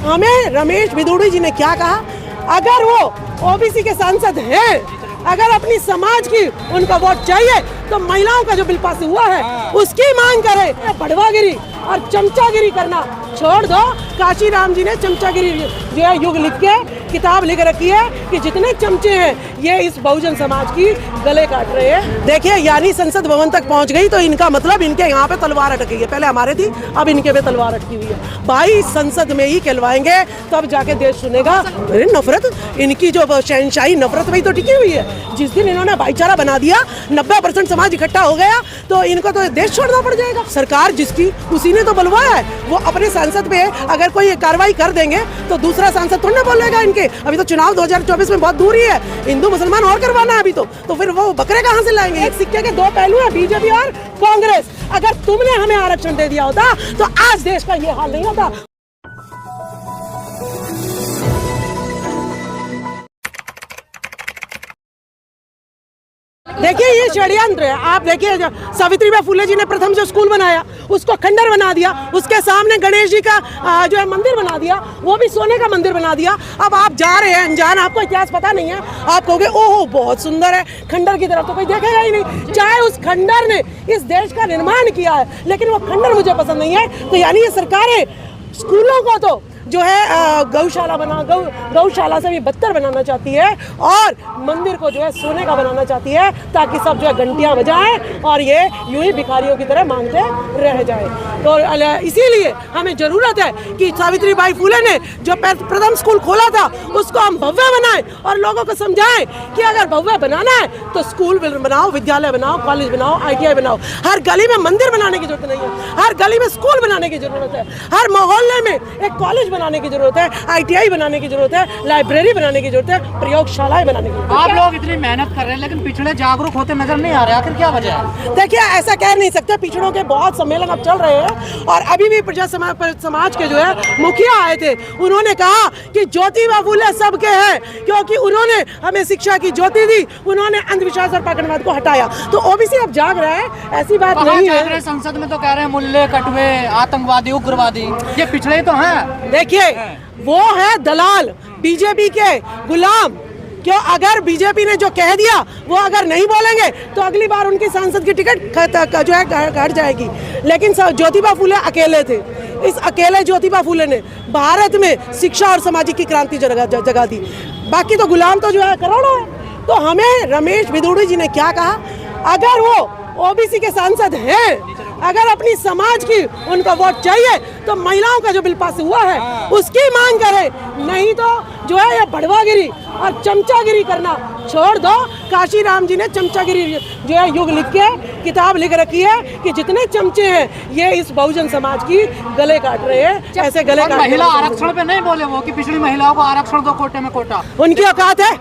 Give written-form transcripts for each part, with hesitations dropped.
हमें रमेश भिदोड़ी जी ने क्या कहा, अगर वो ओबीसी के सांसद हैं, अगर अपनी समाज की उनको वोट चाहिए तो महिलाओं का जो बिल पास हुआ है उसकी मांग करें। बढ़वागिरी और चमचागिरी करना छोड़ दो। काशी राम जी ने चमचागिरी जो है युग लिख के किताब लिख रखी है कि जितने चमचे हैं ये इस बहुजन समाज की गले काट रहे हैं। देखिए, यानी संसद भवन तक पहुंच गई तो इनका मतलब इनके यहाँ पे तलवार अटकी है। पहले हमारे थी, अब इनके पे तलवार अटकी हुई है। भाई संसद में ही कहलवाएंगे तब जाके देश सुनेगा। अरे नफरत, इनकी जो शहनशाही नफरत वही तो टिकी हुई है। जिस दिन इन्होंने भाईचारा बना दिया, 90% समाज इकट्ठा हो गया तो इनको तो देश छोड़ना पड़ जाएगा। सरकार जिसकी उसी ने तो बुलवाया है। वो अपने सांसद पे अगर कोई कार्रवाई कर देंगे तो दूसरा सांसद थोड़ा ना बोलेगा इनके। अभी तो चुनाव 2024 में बहुत दूर ही है, हिंदू मुसलमान और करवाना है अभी तो फिर वो बकरे कहाँ से लाएंगे। एक सिक्के के दो पहलू है, बीजेपी और कांग्रेस। अगर तुमने हमें आरक्षण दे दिया होता तो आज देश का ये हाल नहीं होता। देखिए, ये षड्यंत्र है। आप देखिए, सावित्रीबाई फुले जी ने प्रथम जो स्कूल बनाया उसको खंडर बना दिया, उसके सामने गणेश जी का जो है मंदिर बना दिया, वो भी सोने का मंदिर बना दिया। अब आप जा रहे हैं अनजान, आपको इतिहास पता नहीं है, आप कहोगे ओहो बहुत सुंदर है, खंडर की तरफ तो कोई देखेगा ही नहीं। चाहे उस खंडर ने इस देश का निर्माण किया है, लेकिन वो खंडर मुझे पसंद नहीं है। तो यानी ये सरकारें स्कूलों को तो जो है गौशाला से भी बदतर बनाना चाहती है और मंदिर को जो है सोने का बनाना चाहती है, ताकि सब जो है घंटियां बजाएं और ये यूं ही भिखारियों की तरह मांगते रह जाएं। तो इसीलिए हमें जरूरत है कि सावित्रीबाई फुले ने जो प्रथम स्कूल खोला था उसको हम भव्य बनाएं और लोगों को समझाएं कि अगर भव्य बनाना है तो स्कूल बनाओ, विद्यालय बनाओ, कॉलेज बनाओ, ITI बनाओ। हर गली में मंदिर बनाने की जरूरत नहीं है, हर गली में स्कूल बनाने की जरूरत है, हर मोहल्ले में एक कॉलेज बनाने की जरूरत है, ITI बनाने की जरूरत है, लाइब्रेरी बनाने की जरूरत है, प्रयोगशालाएं बनाने की जरूरत है। आप लोग इतनी मेहनत कर रहे हैं लेकिन पिछड़े जागरूक होते नजर नहीं आ रहे, आखिर क्या वजह है? देखिए, ऐसा कह नहीं सकते। पिछड़ों के बहुत सम्मेलन अब चल रहे हैं और अभी भी प्रजा समाज के जो है मुखिया आए थे, उन्होंने कहा कि ज्योतिबा फुले सबके हैं, क्योंकि उन्होंने हमें शिक्षा की ज्योति दी, उन्होंने अंधविश्वास और पाखंडवाद को हटाया। तो ओबीसी अब जाग रहा है, ऐसी बात नहीं है। संसद में तो कह रहे हैं मुल्ले, कटवे, आतंकवादी, उग्रवादी, ये पिछड़े तो हैं। देखिए, वो है दलाल, बीजेपी के गुलाम। क्यों? अगर बीजेपी ने जो कह दिया वो अगर नहीं बोलेंगे तो अगली बार उनकी सांसद की टिकट जो है घट जाएगी। लेकिन ज्योतिबा फुले अकेले थे। इस अकेले ज्योतिबा फुले ने भारत में शिक्षा और सामाजिक की क्रांति जगा दी। बाकी तो गुलाम तो जो है करोड़ों है। तो हमें रमेश भिदोड़ी जी ने क्या कहा, अगर वो ओबीसी के सांसद हैं, अगर अपनी समाज की उनको वोट चाहिए तो महिलाओं का जो बिल पास हुआ है उसकी मांग करें। नहीं तो जो है ये बढ़वागिरी और चमचागिरी करना छोड़ दो। काशी राम जी ने चमचागिरी जो है युग लिख के किताब लिख रखी है कि जितने चमचे हैं ये इस बहुजन समाज की गले काट रहे हैं। ऐसे गले काट। महिला आरक्षण पे नहीं बोले वो कि पिछड़ी महिलाओं को आरक्षण दो, कोटे में कोटा। उनकी औकात है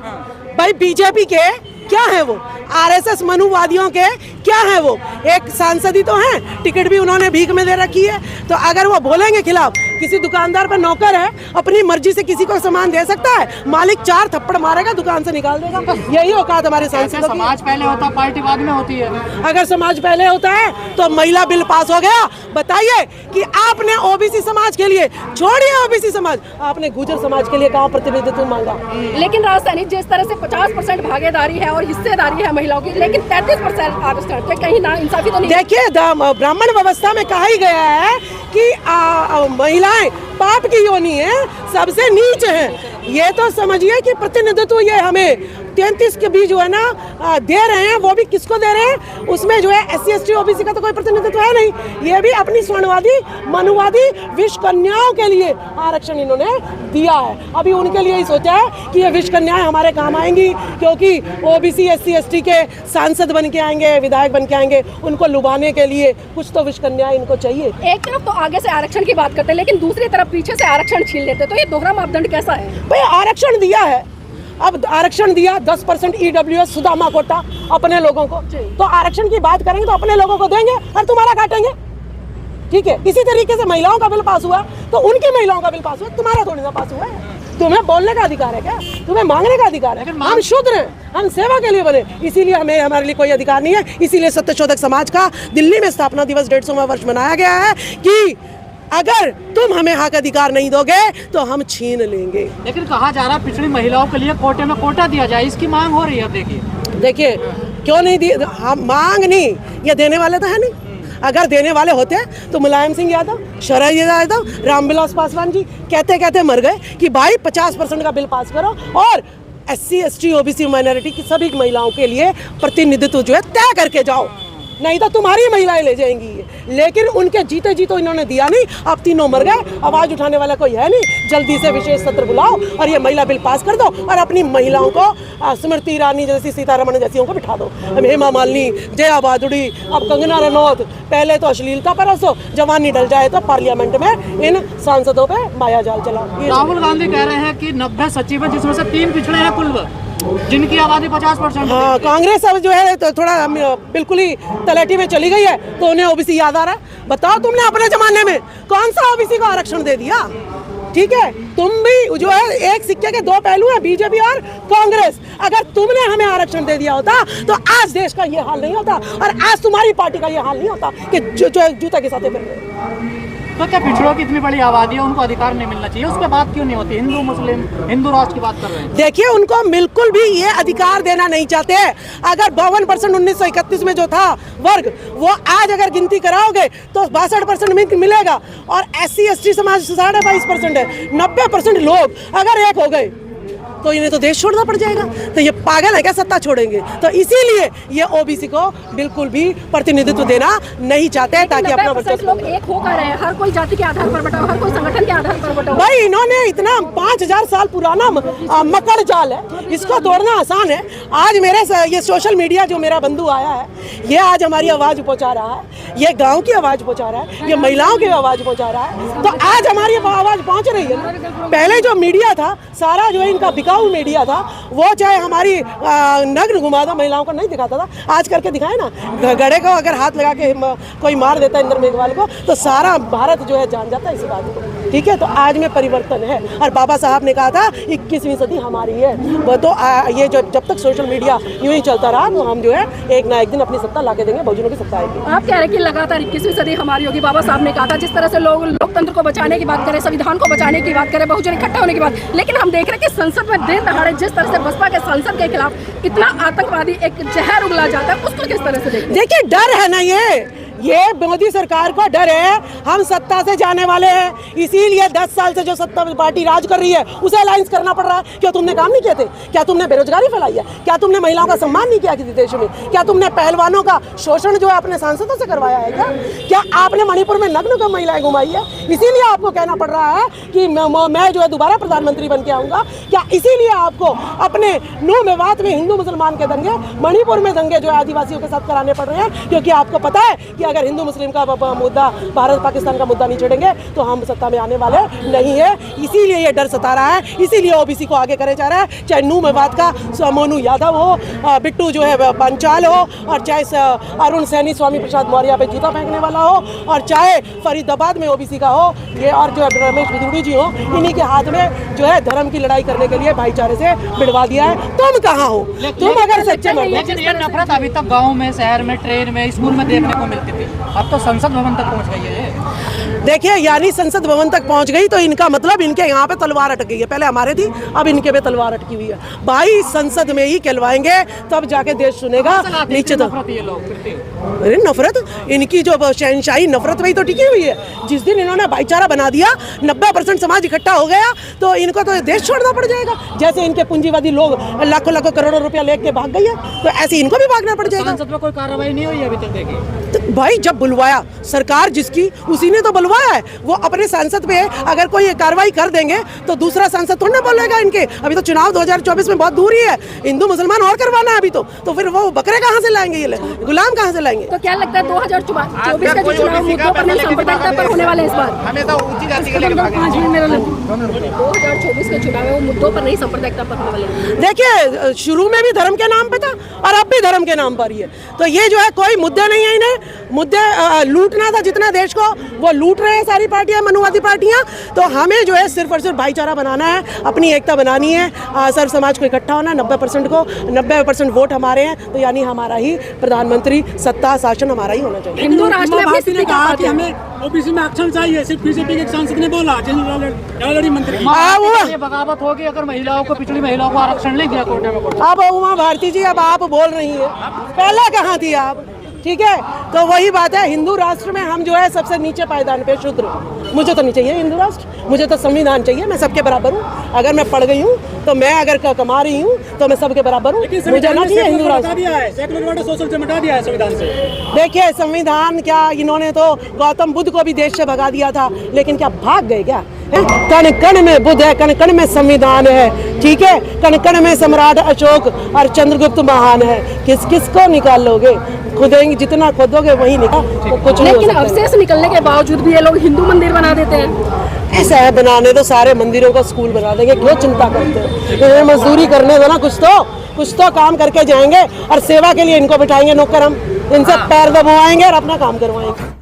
भाई। बीजेपी के क्या है वो, RSS मनुवादियों के क्या है वो, एक सांसद ही तो हैं, टिकट भी उन्होंने भीख में दे रखी है। तो अगर वो बोलेंगे खिलाफ, किसी दुकानदार पर नौकर है, अपनी मर्जी से किसी को सामान दे सकता है, मालिक 4 थप्पड़ मारेगा, दुकान से निकाल देगा। यही औकात हमारे सांसदों की। समाज पहले होता, पार्टी बाद में होती है। अगर समाज पहले होता है तो महिला बिल पास हो गया। बताइए कि आपने ओबीसी समाज के लिए, छोड़िए ओबीसी समाज, आपने गुर्जर समाज के लिए कहाँ प्रतिनिधित्व मांगा? लेकिन राजधानी जिस तरह से 50% भागीदारी है और हिस्सेदारी है महिलाओं की, लेकिन 33% आरक्षण कहीं ना इंसाफी तो नहीं। देखिए, ब्राह्मण व्यवस्था में कहा ही गया है कि महिलाएं पाप की योनि है, सबसे नीच है। ये तो समझिए कि प्रतिनिधित्व ये हमें 33 के भी जो है ना दे रहे हैं, वो भी किसको दे रहे हैं? उसमें जो है SC ST OBC का तो कोई प्रतिनिधित्व है नहीं। ये भी अपनी स्वर्णवादी मनुवादी विश्व कन्याओं के लिए आरक्षण इन्होंने दिया है। अभी उनके लिए ही सोचा है कि ये विश्व कन्याएं हमारे काम आएंगी, क्योंकि OBC SC ST के सांसद बन के आएंगे, विधायक बन के आएंगे, उनको लुभाने के लिए कुछ तो विश्व कन्याएं इनको चाहिए। एक तरफ तो आगे से आरक्षण की बात करते हैं, लेकिन दूसरी तरफ पीछे से आरक्षण छीन लेते, तो ये दोहरा मापदंड कैसा है? भाई आरक्षण दिया है, अब आरक्षण दिया 10% EWS सुदामा कोटा अपने लोगों को, तो आरक्षण की बात करेंगे तो अपने लोगों को देंगे और तुम्हारा काटेंगे। ठीक है, इसी तरीके से महिलाओं का बिल पास हुआ तो उनकी महिलाओं का बिल पास हुआ, तुम्हारा थोड़ी ना पास हुआ है। तुम्हें बोलने का अधिकार है क्या? तुम्हें मांगने का अधिकार है? हम शूद्र हैं, हम सेवा के लिए बने, इसीलिए हमारे लिए कोई अधिकार नहीं है। इसीलिए सत्यशोधक समाज का दिल्ली में स्थापना दिवस 150वां वर्ष मनाया गया है कि अगर तुम हमें हक अधिकार नहीं दोगे तो हम छीन लेंगे। लेकिन कहा जा रहा है पिछड़ी महिलाओं के लिए कोटे में कोटा दिया जाए, इसकी मांग हो रही है। देखिए क्यों नहीं दी, हम मांग नहीं, ये देने वाले तो है नहीं। अगर देने वाले होते तो मुलायम सिंह यादव, शरद यादव, रामविलास पासवान जी कहते कहते मर गए कि भाई 50% का बिल पास करो और SC ST OBC माइनॉरिटी की सभी महिलाओं के लिए प्रतिनिधित्व जो है तय करके जाओ, नहीं तो तुम्हारी महिलाएं ले जाएंगी। लेकिन उनके जीते जी तो इन्होंने दिया नहीं, अब तीनों मर गए, आवाज उठाने वाला कोई है नहीं। जल्दी से विशेष सत्र बुलाओ और ये महिला बिल पास कर दो और अपनी महिलाओं को स्मृति ईरानी जैसी, सीतारमण जैसी को बिठा दो, हेमा मालिनी, जया भादुड़ी, अब कंगना रनौत। पहले तो अश्लीलता परसो, जवानी डल जाए तो पार्लियामेंट में इन सांसदों पे माया जाल चलाओ। राहुल गांधी कह रहे हैं कि 90 सचिव है जिसमें से 3 पिछड़े हैं कुल, जिनकी आबादी 50%। हाँ, कांग्रेस अब जो है तो थोड़ा बिल्कुल ही तलेटी में चली गई है तो उन्हें ओबीसी याद आ रहा है। बताओ तुमने अपने जमाने में कौन सा ओबीसी को आरक्षण दे दिया? ठीक है, तुम भी जो है एक सिक्के के दो पहलू हैं, बीजेपी और कांग्रेस। अगर तुमने हमें आरक्षण दे दिया होता तो आज देश का ये हाल नहीं होता और आज तुम्हारी पार्टी का ये हाल नहीं होता कि जो जूता के साथ फिर रहे। तो क्या पिछड़ों की इतनी बड़ी आबादी है, उनको अधिकार नहीं मिलना चाहिए? उस पर बात क्यों नहीं होती? हिंदू मुस्लिम, हिंदू राष्ट्र की बात कर रहे हैं। देखिए उनको बिल्कुल भी ये अधिकार देना नहीं चाहते। अगर 52% 1931 में जो था वर्ग, वो आज अगर गिनती कराओगे तो 62% मिलेगा और SC ST समाज 22.5% है। 90% लोग अगर एक हो गए तो इन्हें तो देश छोड़ना पड़ जाएगा। तो ये पागल है क्या सत्ता छोड़ेंगे? तो इसीलिए ये ओबीसी को बिल्कुल भी प्रतिनिधित्व देना नहीं चाहते ताकि अपना वर्चस्व लोग एक होकर रहे, हर कोई जाति के आधार पर बटाओ, हर कोई संगठन के आधार पर बटाओ। भाई इन्होंने इतना 5000 साल पुराना मकर जाल है, इसको तोड़ना आसान है। आज मेरे ये सोशल मीडिया जो मेरा बंधु आया है, ये आज हमारी आवाज पहुंचा रहा है, ये गाँव की आवाज पहुंचा रहा है, ये महिलाओं की आवाज पहुंचा रहा है। तो आज हमारी आवाज पहुंच रही है। पहले जो मीडिया था सारा जो है इनका बिकाऊ मीडिया था, वो चाहे हमारी नग्न घुमा दो महिलाओं को नहीं दिखाता था, आज करके दिखाए ना। गड़े को अगर हाथ लगा के कोई मार देता है इंद्र मेघवाल को तो सारा भारत जो है जान जाता है इस बात को। ठीक है, तो आज में परिवर्तन है और बाबा साहब ने कहा था 21वीं सदी हमारी है। वो तो ये जो जब तक सोशल मीडिया यूं ही चलता रहा तो हम जो है एक ना एक दिन अपनी सत्ता ला के देंगे, बहुजनों की सत्ता आएगी। आप कह रहे हैं कि लगातार 21वीं सदी हमारी होगी। बाबा साहब ने कहा था, जिस तरह से लोग लोकतंत्र को बचाने की बात करें, संविधान को बचाने की बात करें, बहुजन इकट्ठा होने की बात, लेकिन हम देख रहे हैं कि संसद में दिन दहाड़े जिस तरह से बसपा के सांसद के खिलाफ इतना आतंकवादी एक जहर उगला जाता है, उसको किस तरह से देखते हैं? देखिए डर है ना, ये मोदी सरकार को डर है, हम सत्ता से जाने वाले हैं, इसीलिए 10 साल से जो सत्ता पार्टी राज कर रही है उसे अलायंस करना पड़ रहा है। क्यों तुमने काम नहीं किए थे? क्या तुमने बेरोजगारी फैलाई है? क्या तुमने महिलाओं का सम्मान नहीं किया किसी देश में? क्या तुमने पहलवानों का शोषण जो है अपने सांसदों से करवाया है? क्या आपने मणिपुर में नग्न को महिलाएं घुमाई है? इसीलिए आपको कहना पड़ रहा है कि मैं जो है दोबारा प्रधानमंत्री बन के आऊंगा। क्या इसीलिए आपको अपने नूह मेवात में हिंदू मुसलमान के दंगे, मणिपुर में दंगे जो है आदिवासियों के साथ कराने पड़ रहे हैं? क्योंकि आपको पता है कि अगर हिंदू मुस्लिम का मुद्दा, भारत पाकिस्तान का मुद्दा नहीं छेड़ेंगे तो हम सत्ता में आने वाले नहीं है। इसीलिए ये डर सता रहा है, इसीलिए ओबीसी को आगे करे जा रहा है। चाहे नूह मेवात का मोनू यादव हो, बिट्टू जो है पंचाल हो, और चाहे अरुण सैनी स्वामी प्रसाद मौर्य पे जूता फेंकने वाला हो, और चाहे फरीदाबाद में ओबीसी का हो, ये और जो रमेश बिदुड़ी जी हो, इन्हीं के हाथ में जो है धर्म की लड़ाई करने के लिए भाईचारे से भिड़वा दिया है। तुम कहाँ हो? तुम अगर सच्चे में, लेकिन ये नफरत अभी तक गाँव में, शहर में, ट्रेन में, स्कूल में देखने को मिलती थी, अब तो संसद भवन तक पहुंच गई है। देखिए यानी संसद भवन तक पहुंच गई तो इनका मतलब इनके यहाँ पे तलवार अटक गई है। पहले हमारे थी, अब इनके पे तलवार अटकी हुई है। भाई संसद में ही कहलवाएंगे तब जाके देश सुनेगा। नीचे तो अरे नफरत, इनकी जो शहनशाही नफरत वही तो टिकी हुई है। जिस दिन इन्होंने भाईचारा बना दिया, 90% समाज इकट्ठा हो गया तो इनको तो देश छोड़ना पड़ जाएगा। जैसे इनके पूंजीवादी लोग लाखों लाखों करोड़ों रुपया लेके भाग गई है तो ऐसे इनको भी भागना पड़ जाएगा। संसद में कोई कार्रवाई नहीं हुई अभी तक। देखिए तो भाई जब बुलवाया सरकार जिसकी, उसी ने तो बुलवाया है। वो अपने सांसद पे अगर कोई कार्रवाई कर देंगे तो दूसरा सांसद थोड़ा ना बोलेगा इनके। अभी तो चुनाव 2024 में बहुत दूर ही है, हिंदू मुसलमान और करवाना है अभी तो फिर वो बकरे कहाँ से लाएंगे, ये गुलाम कहाँ से लाएंगे? तो क्या लगता है 2024 का जो चुनाव मुद्दों पर सांप्रदायिकता पर होने वाले इस बार? हमें तो ऊंची जाति के लिए 2024 2024 के चुनाव है वो मुद्दों पर नहीं सांप्रदायिकता पर होने वाले हैं। देखिए, शुरू में भी धर्म के नाम पे था और अब भी धर्म के नाम पर ही है। तो ये जो है कोई मुद्दे नहीं है, इन्हें मुद्दे लूटना था जितना देश को, वो लूट रहे हैं सारी पार्टियां, मनुवादी पार्टियां। तो हमें जो है सिर्फ और सिर्फ भाईचारा बनाना है, अपनी एकता बनानी है, सर्व समाज को इकट्ठा होना है। 90% वोट हमारे हैं, तो यानी हमारा ही प्रधानमंत्री, सत्ता शासन हमारा ही होना चाहिए। हिंदू राष्ट्र में भारती ने कहा कि हमें ओबीसी में आरक्षण चाहिए, सिर्फ बीजेपी के एक सांसद ने बोला, जनरल मंत्री। ये बगावत होगी अगर महिलाओं को, पिछड़ी महिलाओं को आरक्षण नहीं दिया कोटे में। अब उमा भारती जी, अब आप बोल रही हैं, पहले कहाँ थी आप? ठीक है, तो वही बात है, हिंदू राष्ट्र में हम जो है सबसे नीचे पायदान पे शूद्र। मुझे तो नहीं चाहिए हिंदू राष्ट्र, मुझे तो संविधान चाहिए। मैं सबके बराबर हूँ, अगर मैं पढ़ गई हूँ तो मैं अगर कमा रही हूँ तो मैं सबके बराबर हूँ, मुझे ना चाहिए हिंदू राष्ट्र। सोशल से मिटा दिया है संविधान से। देखिए, संविधान क्या, इन्होंने तो गौतम बुद्ध को भी देश से भगा दिया था, लेकिन क्या भाग गए क्या? कण कण में बुद्ध है, कण कण में संविधान है, ठीक है, कण कण में सम्राट अशोक और चंद्रगुप्त महान है। किस किस को निकाल लोगे? खुदेंगे, जितना खोदोगे वही निकाल, तो कुछ नहीं। लेकिन अवशेष निकलने के बावजूद भी ये लोग हिंदू मंदिर बना देते हैं। ऐसा है, बनाने तो सारे मंदिरों को स्कूल बना देंगे, क्यों चिंता करते हैं? इन्हें मजदूरी करने दो ना, कुछ तो काम करके जाएंगे और सेवा के लिए इनको बिठाएंगे नौकर, हम इनसे पैर दबाएंगे और अपना काम करवाएंगे।